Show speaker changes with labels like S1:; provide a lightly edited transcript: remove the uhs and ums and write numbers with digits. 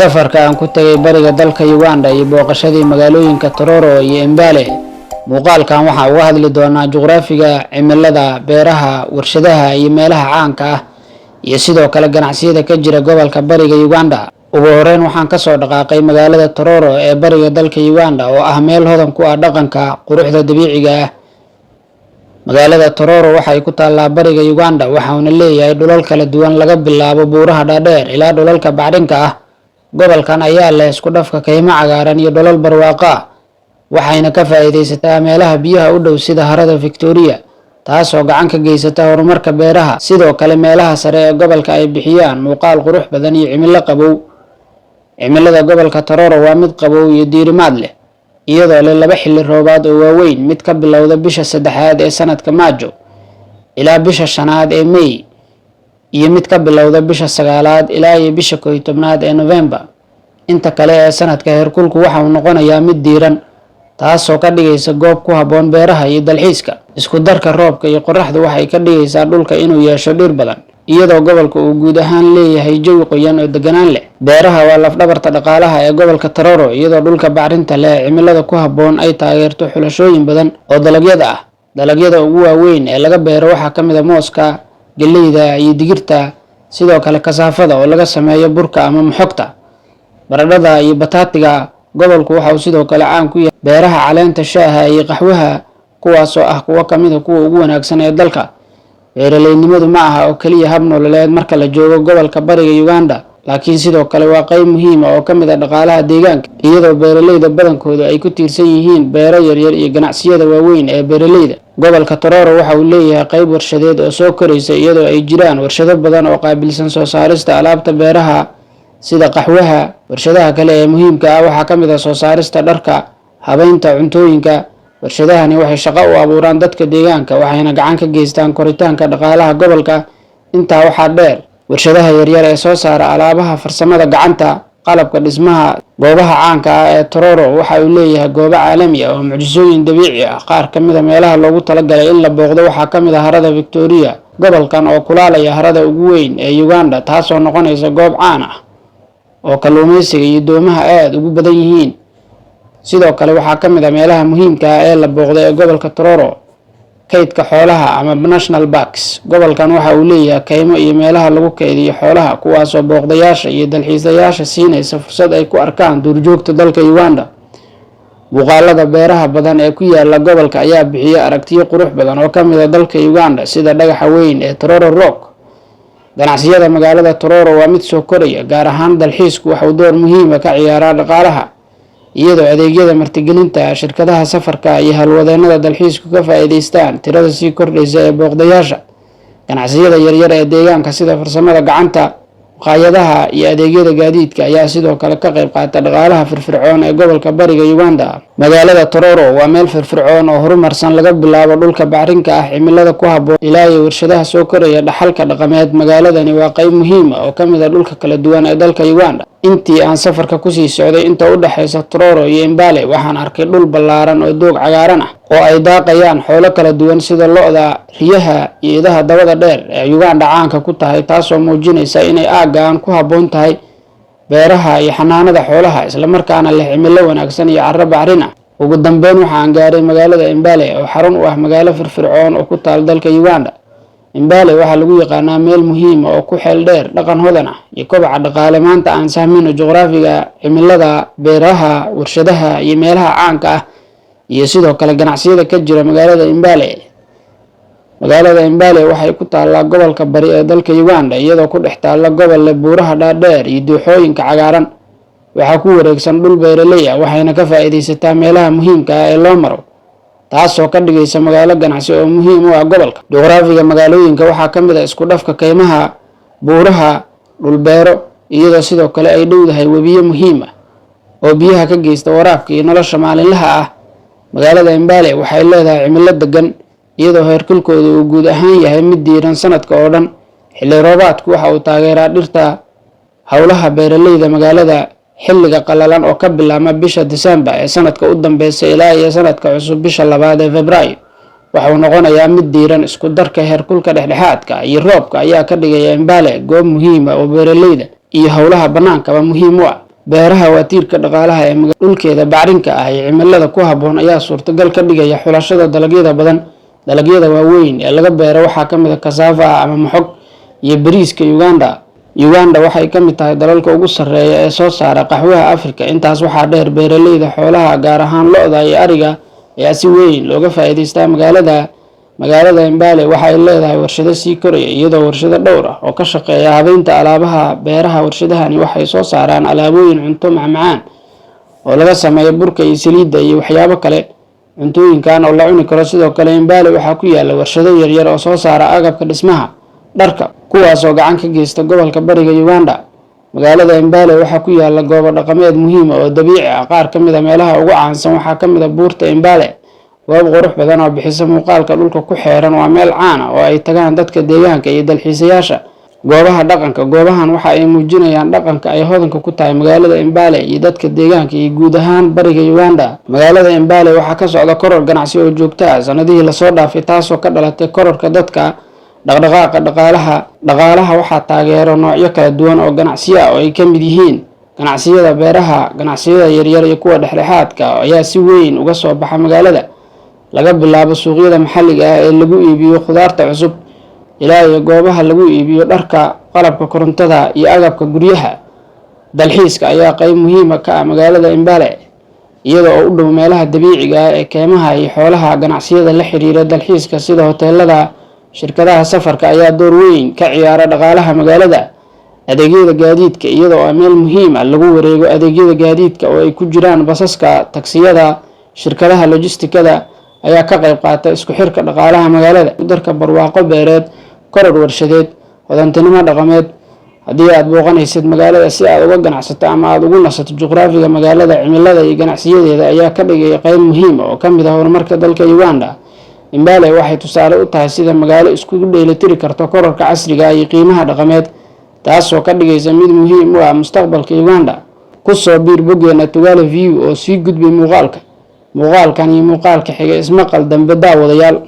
S1: safarka aan ku tagay bariga dalka Uganda iyo booqashadii magaalooyinka Tororo iyo Mbale. Muuqaalkan waxa uu hadli doonaa juqraafiga, cimilada, beeraha, warshadaha iyo meelaha caanka ah iyo sidoo kale ganacsiyada ka jira gobolka bariga Uganda. Ugu horeyn waxaan ka soo dhaqaaqay magaalada Tororo ee bariga dalka Uganda oo ah meel hodan ku ah dhaqanka, quruxda dabiiciga ah. Magaalada Tororo waxay ku taallaa bariga Uganda waxaana leeyahay dhulal kala duwan laga bilaabo buuraha dhaadheer ilaa dhulalka bacrinka ah. Gobolkan ayaa leh isku dhafka kaymo cagaaran iyo dhulal barwaaqo ah, waxayna ka faa'iideysataa meelaha biyaha u dhow sida harada Victoria, taasoo gacan ka geysata horumarka beeraha. Sidoo kale meelaha sare ee gobolka ay bixiyaan muuqaal qurux badan iyo cimilo qabow. Cimilada gobolka Tororo waa mid qabow iyo diirimaad leh, iyadoo leh laba xilli roobaad oo waaweyn, mid ka bilowda bisha saddexaad ee sanadka Maajo ilaa bisha shanaad ee May, iyo mid ka bilowda bisha sagaalaad ilaa iyo bisha 11aad ee November. Inta kale ee sanadka heerkulku waxa uu noqonayaa mid diiran, taasoo ka dhigaysa goob ku habboon beeraha iyo dalxiiska. Isku darka roobka iyo qorraxdu waxay ka dhigaysaa dhulka inuu yeesho dhir badan, iyadoo gobolka uu guud ahaan leeyahay jawi qoyan oo deganaan leh. Beeraha waa laf-dhabarta dhaqaalaha ee gobolka Tororo, iyadoo dhulka bacrinta leh ee cimilada ku habboon ay taageerto xulashooyin badan oo dalagyada ah. Dalagyada ugu waaweyn ee laga beero waxaa ka mid ah mooska, galleyda iyo digirta, sidoo kale kasaafada oo laga sameeyo burka ama moxogta, baradhada iyo bataatiga. Gobolku waxa uu sidoo kale caan ku yahay beeraha caleenta shaaha iyo qaxwaha, kuwaasoo ah kuwa ka mid ah kuwa ugu wanaagsan ee dalka. Beeraleynimadu ma aha oo kaliya hab nololeed marka la joogo gobolka bariga Uganda, laakiin sidoo kale waa qayb muhiim ah oo ka mid ah dhaqaalaha deegaanka, iyadoo beeraleyda badankoodu ay ku tiirsan yihiin beero yaryar iyo ganacsiyada waaweyn ee beeraleyda. Gobolka Tororo waxa uu leeyahay qayb warshadeed oo soo koraysa, iyadoo ay jiraan warshado badan oo qaabilsan soo saarista alaabta beeraha sida qaxwaha. Warshadaha kale ee muhiimka ah waxaa ka mid ah soo saarista dharka, habaynta cuntooyinka. Warshadahani waxay shaqo u abuuraan dadka deegaanka, waxayna gacan ka geystaan koritaanka dhaqaalaha gobolka. Intaa waxaa dheer, warshadaha yaryar ee soo saara alaabaha farsamada gacanta, qalabka dhismaha. Goobaha caanka ah ee Tororo waxa uu leeyahay goobo caalami ah oo mucjisooyin dabiici ah. Qaar ka mid ah meelaha loogu talagalay in la booqdo waxaa ka mid ah harada Victoria, gobolkan oo kulaalaya harada ugu weyn ee Uganda, taasoo noqonaysa goob caan ah oo kalluumeysiga iyo doomaha aad ugu badan yihiin. Sidoo kale waxaa ka mid ah meelaha muhiimka ah ee la booqdo ee gobolka Tororo, kaydka xoolaha ama national parks. Gobolkan waxa uu leeyahay kaymo iyo meelaha lagu kaydiyo xoolaha, kuwaasoo booqdayaasha iyo dalxiisayaasha siinaysa fursad ay ku arkaan duurjoogta dalka Uganda. Muuqaalada beeraha badan ee ku yaala gobolka ayaa bixiya aragtiyo qurux badan oo ka mid ah dalka Uganda, sida dhagaxa weyn ee Tororo Rock. Ganacsiyada magaalada Tororo waa mid soo koraya, gaar ahaan dalxiisku waxa uu door muhiim ah ka ciyaaraa dhaqaalaha, iyadoo adeegyada martigelinta, shirkadaha safarka iyo halwadeennada dalxiisku ka faa'iideystaan tirada sii kordhaysa ee booqdayaasha. Ganacsiyada yaryar ee deegaanka sida farsamada gacanta, maqaayadaha iyo adeegyada gaadiidka ayaa sidoo kale ka qayb qaata dhaqaalaha firfircoon ee gobolka bariga Uganda. Magaalada Tororo waa meel firfircoon oo horumarsan, laga bilaabo dhulka bacrinka ah, cimilada ku habboon, ilaa iyo warshadaha soo koraya dhaxalka dhaqameed. Magaaladani waa qayb muhiim ah oo ka mid ah dhulka kala duwan ee dalka Uganda. Intii aan safarka ku sii socday inta u dhaxaysa Tororo iyo Mbale, waxaan arkay dhul ballaaran oo doog cagaaran ah oo ay daaqayaan xoolo kala duwan sida lo'da, riyaha iyo idaha dabada dheer ee Uganda caanka ku tahay, taasoo muujinaysa inay aaggaan ku habboon tahay beeraha iyo xanaanada xoolaha, isla markaana leh cimilo wanaagsan iyo carro bacrin ah. Ugu dambeyn waxaan gaaray magaalada Mbale oo xarun u ah magaalo firfircoon oo ku taal dalka Uganda. Mbale waxaa lagu yaqaanaa meel muhiim ah oo ku xeel dheer dhaqan hodan ah iyo kobaca dhaqaale. Maanta aan sahmino juqraafiga, cimilada, beeraha, warshadaha iyo meelaha caanka ah iyo sidoo kale ganacsiyada ka jira magaalada Mbale. Magaalada Mbale waxay ku taallaa gobolka bari ee dalka Uganda, iyadoo ku dhex taalla gobol leh buuraha dhaadheer iyo dooxooyinka cagaaran. Waxaa ku wareegsan dhul beeraley ah, waxayna ka faa'iideysataa meelaha muhiimka ah ee loo maro, taasoo ka dhigaysa magaalo ganacsi oo muhiim u ah gobolka. Juqraafiga magaalooyinka waxaa ka mid ah isku dhafka kaymaha, buuraha, dhul beero, iyadoo sidoo kale ay dhowdahay webiyo muhiim ah oo biyaha ka geysta waraabka iyo nolosha maalinlaha ah. Magaalada Mbale waxay leedahay cimilo degan, iyadoo heerkulkoodu uu guud ahaan yahay mid diiran sanadka oo dhan. Xilli roobaadku waxa uu taageeraa dhirta, howlaha beeraleyda magaalada. Xilliga qalalan oo ka bilaabma bisha December ee sanadka u dambeeya ilaa iyo sanadka cusub bisha 2aad ee Febraayo waxa uu noqonayaa mid diiran. Isku darka heerkulka dhexdhexaadka iyo roobka ayaa ka dhigaya Mbale goob muhiim ah oo beeraleyda iyo howlaha bannaankaba muhiim u ah. beeraha waa tiirka dhaqaalaha ee dhulkeeda bacrinka ah ee cimilada ku habboon ayaa suurtagal ka dhigaya xulashada dalagyada badan. Dalagyada waaweyn ee laga beero waxaa ka mid ah cassava ama maxog iyo bariiska. Uganda waxay ka mid tahay dalalka ugu sarreeya ee soo saara qaxwaha Afrika. Intaas waxaa dheer, beeraleyda xoolaha gaar ahaan lo'da iyo ariga ayaa si weyn looga faa'iidaystaa. Magaalada Mbale waxay leedahay warshado sii koraya, iyadoo warshado dhowr ah oo ka shaqeeya habeynta alaabaha beeraha. Warshadahani waxay soo saaraan alaabooyin cunto macmacaan oo laga sameeyo burka iyo saliidda iyo waxyaabo kale cuntooyinkan oo la cuni karo. Sidoo kale Mbale waxaa ku yaala warshado yaryar oo soo saara agabka dhismaha, dharka, kuwaas oo gacan ka geysta gobolka bariga Uganda. Magaalada Mbale waxaa ku yaala goobo dhaqameed muhiim ah oo dabiici ah. Qaar ka mid ah meelaha ugu caansan waxaa ka mid ah buurta Mbale, goob qurux badan oo bixisa muuqaalka dhulka ku xeeran. Waa meel caan ah oo ay tagaan dadka deegaanka iyo dalxiisayaasha. Goobaha dhaqanka, goobahan waxa ay muujinayaan dhaqanka ay hodanka ku tahay magaalada Mbale iyo dadka deegaanka iyo guud ahaan bariga Uganda. Magaalada Mbale waxaa ka socda koror ganacsi oo joogto ah sanadihii lasoo dhaafay, taasoo ka dhalatay kororka dadka dhaqdhaqaaqa dhaqaalaha. Waxaa taageero noocyo kala duwan oo ganacsiyo ah oo ay ka mid yihiin ganacsiyada beeraha, ganacsiyada yaryar iyo kuwa dhexdhexaadka ah ayaa si weyn uga soo baxa magaalada. Laga bilaabo suuqyada maxalliga ah ee lagu iibiyo khudaarta cusub ilaa iyo goobaha lagu iibiyo dharka, qalabka korontada iyo agabka guryaha. Dalxiiska ayaa qayb muhiim ah ka ah magaalada Mbale, iyada oo u dhow meelaha dabiiciga ah ee keymaha iyo xoolaha. Ganacsiyada la xiriira dalxiiska sida hoteelada, shirkadaha safarka ayaa door weyn ka ciyaara dhaqaalaha magaalada. Adeegyada gaadiidka, iyada oo meel muhiim ah lagu wareego adeegyada gaadiidka oo ay ku jiraan basaska, taksiyada, shirkadaha logistikada ayaa ka qayb qaata isku xirka dhaqaalaha magaalada. Darka barwaaqo beereed, koror warshadeed, hodantinimo dhaqameed. Haddii aad booqanaysid magaalada si aad uga ganacsato ama aad ugu nasato, juqraafiga magaalada, cimilada iyo ganacsiyadeeda ayaa ka dhigaya qayb muhiim ah oo ka mid ah horumarka dalka Uganda. Mbale waxay tusaale u tahay sida magaalo iskugu dheelitiri karto kororka casriga iyo qiimaha dhaqameed, taasoo ka dhigaysa mid muhiim u ah mustaqbalka Uganda. Ku soo biir boggeena Tugale View oo sii gudbi muuqaalkan iyo muuqaalka xiga. Ismaqal dambe daawadayaal.